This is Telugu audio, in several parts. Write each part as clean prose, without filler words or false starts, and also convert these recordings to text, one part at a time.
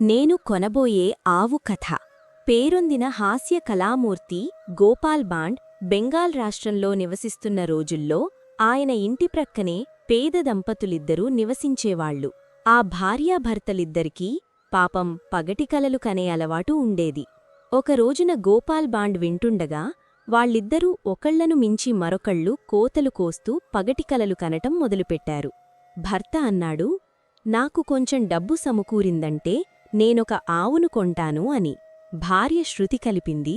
నేను కొనబోయే ఆవు కథ. పేరొందిన హాస్య కళామూర్తి గోపాల్ బాండ్ బెంగాల్ రాష్ట్రంలో నివసిస్తున్న రోజుల్లో ఆయన ఇంటి ప్రక్కనే పేద దంపతులిద్దరూ నివసించేవాళ్లు. ఆ భార్యాభర్తలిద్దరికీ పాపం పగటి కలలు కనే అలవాటు ఉండేది. ఒకరోజున గోపాల్ బాండ్ వింటుండగా వాళ్ళిద్దరూ ఒకళ్లను మించి మరొకళ్ళు కోతలు కోస్తూ పగటి కలలు కనటం మొదలుపెట్టారు. భర్త అన్నాడు, నాకు కొంచెం డబ్బు సమకూరిందంటే నేనొక ఆవును కొంటాను అని. భార్య శృతి కలిపింది,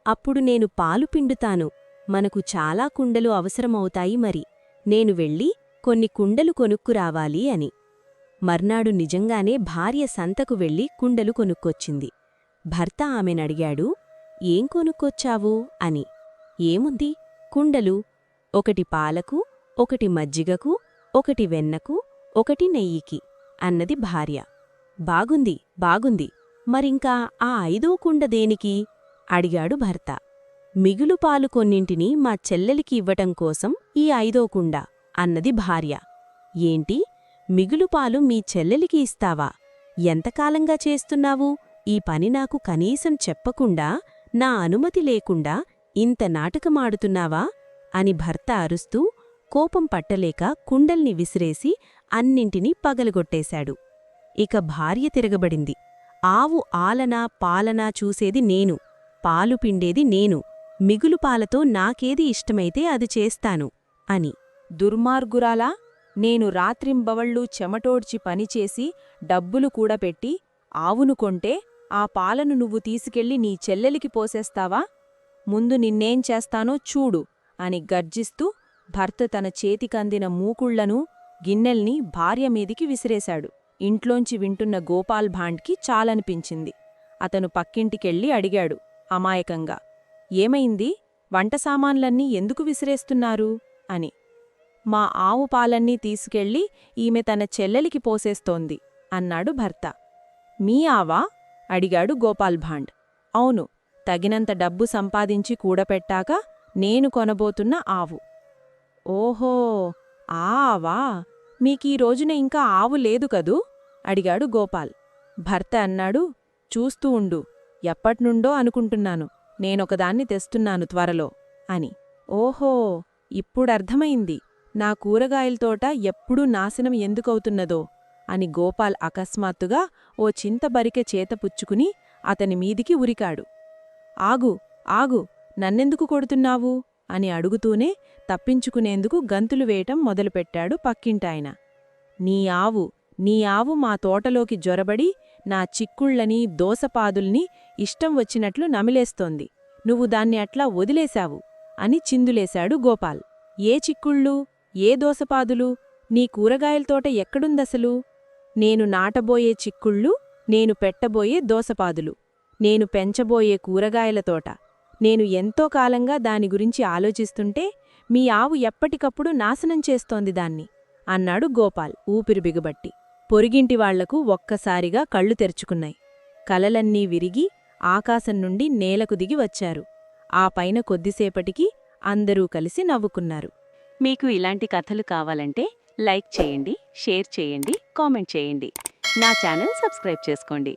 అప్పుడు నేను పాలు పిండుతాను, మనకు చాలా కుండలు అవసరమవుతాయి మరి, నేను వెళ్ళి కొన్ని కుండలు కొనుక్కురావాలి అని. మర్నాడు నిజంగానే భార్య సంతకు వెళ్ళి కుండలు కొనుక్కొచ్చింది. భర్త ఆమెనడిగాడు, ఏం కొనుక్కొచ్చావు అని. ఏముంది, కుండలు, ఒకటి పాలకు, ఒకటి మజ్జిగకు, ఒకటి వెన్నకు, ఒకటి నెయ్యికి అన్నది భార్య. బాగుంది బాగుంది, మరింకా ఆ 5వ కుండ దేనికి అడిగాడు భర్త. మిగులు పాలు కొన్నింటిని మా చెల్లెలికి ఇవ్వటం కోసం ఈ 5వ కుండ అన్నది భార్య. ఏంటి, మిగులు పాలు మీ చెల్లెలికి ఇస్తావా? ఎంతకాలంగా చేస్తున్నావు ఈ పని? నాకు కనీసం చెప్పకుండా, నా అనుమతి లేకుండా ఇంత నాటకమాడుతున్నావా అని భర్త అరుస్తూ కోపం పట్టలేక కుండల్ని విసిరేసి అన్నింటినీ పగలగొట్టేశాడు. ఇక భార్య తిరగబడింది. ఆవు ఆలనా పాలనా చూసేది నేను, పాలు పిండేది నేను, మిగులు పాలతో నాకేది ఇష్టమైతే అది చేస్తాను అని. దుర్మార్గురాలా, నేను రాత్రింబవళ్ళూ చెమటోడ్చి పనిచేసి డబ్బులు కూడపెట్టి ఆవును కొంటే ఆ పాలను నువ్వు తీసుకెళ్లి నీ చెల్లెలికి పోసేస్తావా? ముందు నిన్నేం చేస్తానో చూడు అని గర్జిస్తూ భర్త తన చేతికందిన మూకుళ్లను, గిన్నెల్ని భార్యమీదికి విసిరేశాడు. ఇంట్లోంచి వింటున్న గోపాల్ భాండ్కి చాలనిపించింది. అతను పక్కింటికెళ్ళి అడిగాడు అమాయకంగా, ఏమైంది, వంట సామాన్లన్నీ ఎందుకు విసిరేస్తున్నారు అని. మా ఆవు పాలన్నీ తీసుకెళ్ళి ఈమె తన చెల్లెలికి పోసేస్తోంది అన్నాడు భర్త. మీ ఆవా అడిగాడు గోపాల్ భాండ్. అవును, తగినంత డబ్బు సంపాదించి కూడపెట్టాక నేను కొనబోతున్న ఆవు. ఓహో, ఆ ఆవా, మీకీ రోజున ఇంకా ఆవు లేదు కదూ అడిగాడు గోపాల్. భర్త అన్నాడు, చూస్తూ ఉండు, ఎప్పట్నుండో అనుకుంటున్నాను, నేనొకదాన్ని తెస్తున్నాను త్వరలో అని. ఓహో, ఇప్పుడర్థమైంది నా కూరగాయలతోట ఎప్పుడూ నాశనం ఎందుకవుతున్నదో అని గోపాల్ అకస్మాత్తుగా ఓ చింతబరికె చేతపుచ్చుకుని అతని మీదికి ఉరికాడు. ఆగు ఆగు, నన్నెందుకు కొడుతున్నావు అని అడుగుతూనే తప్పించుకునేందుకు గంతులు వేయటం మొదలుపెట్టాడు పక్కింటాయన. నీ ఆవు మా తోటలోకి జొరబడి నా చిక్కుళ్లని, దోసపాదుల్ని ఇష్టం వచ్చినట్లు నమిలేస్తోంది, నువ్వు దాన్ని అట్లా వదిలేశావు అని చిందులేశాడు గోపాల్. ఏ చిక్కుళ్ళు, ఏ దోసపాదులు, నీ కూరగాయలతోట ఎక్కడుందసలు? నేను నాటబోయే చిక్కుళ్ళు, నేను పెట్టబోయే దోసపాదులు, నేను పెంచబోయే కూరగాయలతోట. నేను ఎంతో కాలంగా దాని గురించి ఆలోచిస్తుంటే మీ ఆవు ఎప్పటికప్పుడు నాశనం చేస్తోంది దాన్ని అన్నాడు గోపాల్ ఊపిరి బిగబట్టి. పొరిగింటివాళ్లకు ఒక్కసారిగా కళ్ళు తెరుచుకున్నాయి. కలలన్నీ విరిగి ఆకాశం నుండి నేలకు దిగి వచ్చారు. ఆ పైన కొద్దిసేపటికి అందరూ కలిసి నవ్వుకున్నారు. మీకు ఇలాంటి కథలు కావాలంటే లైక్ చేయండి, షేర్ చేయండి, కామెంట్ చేయండి. నా ఛానల్ సబ్స్క్రైబ్ చేసుకోండి.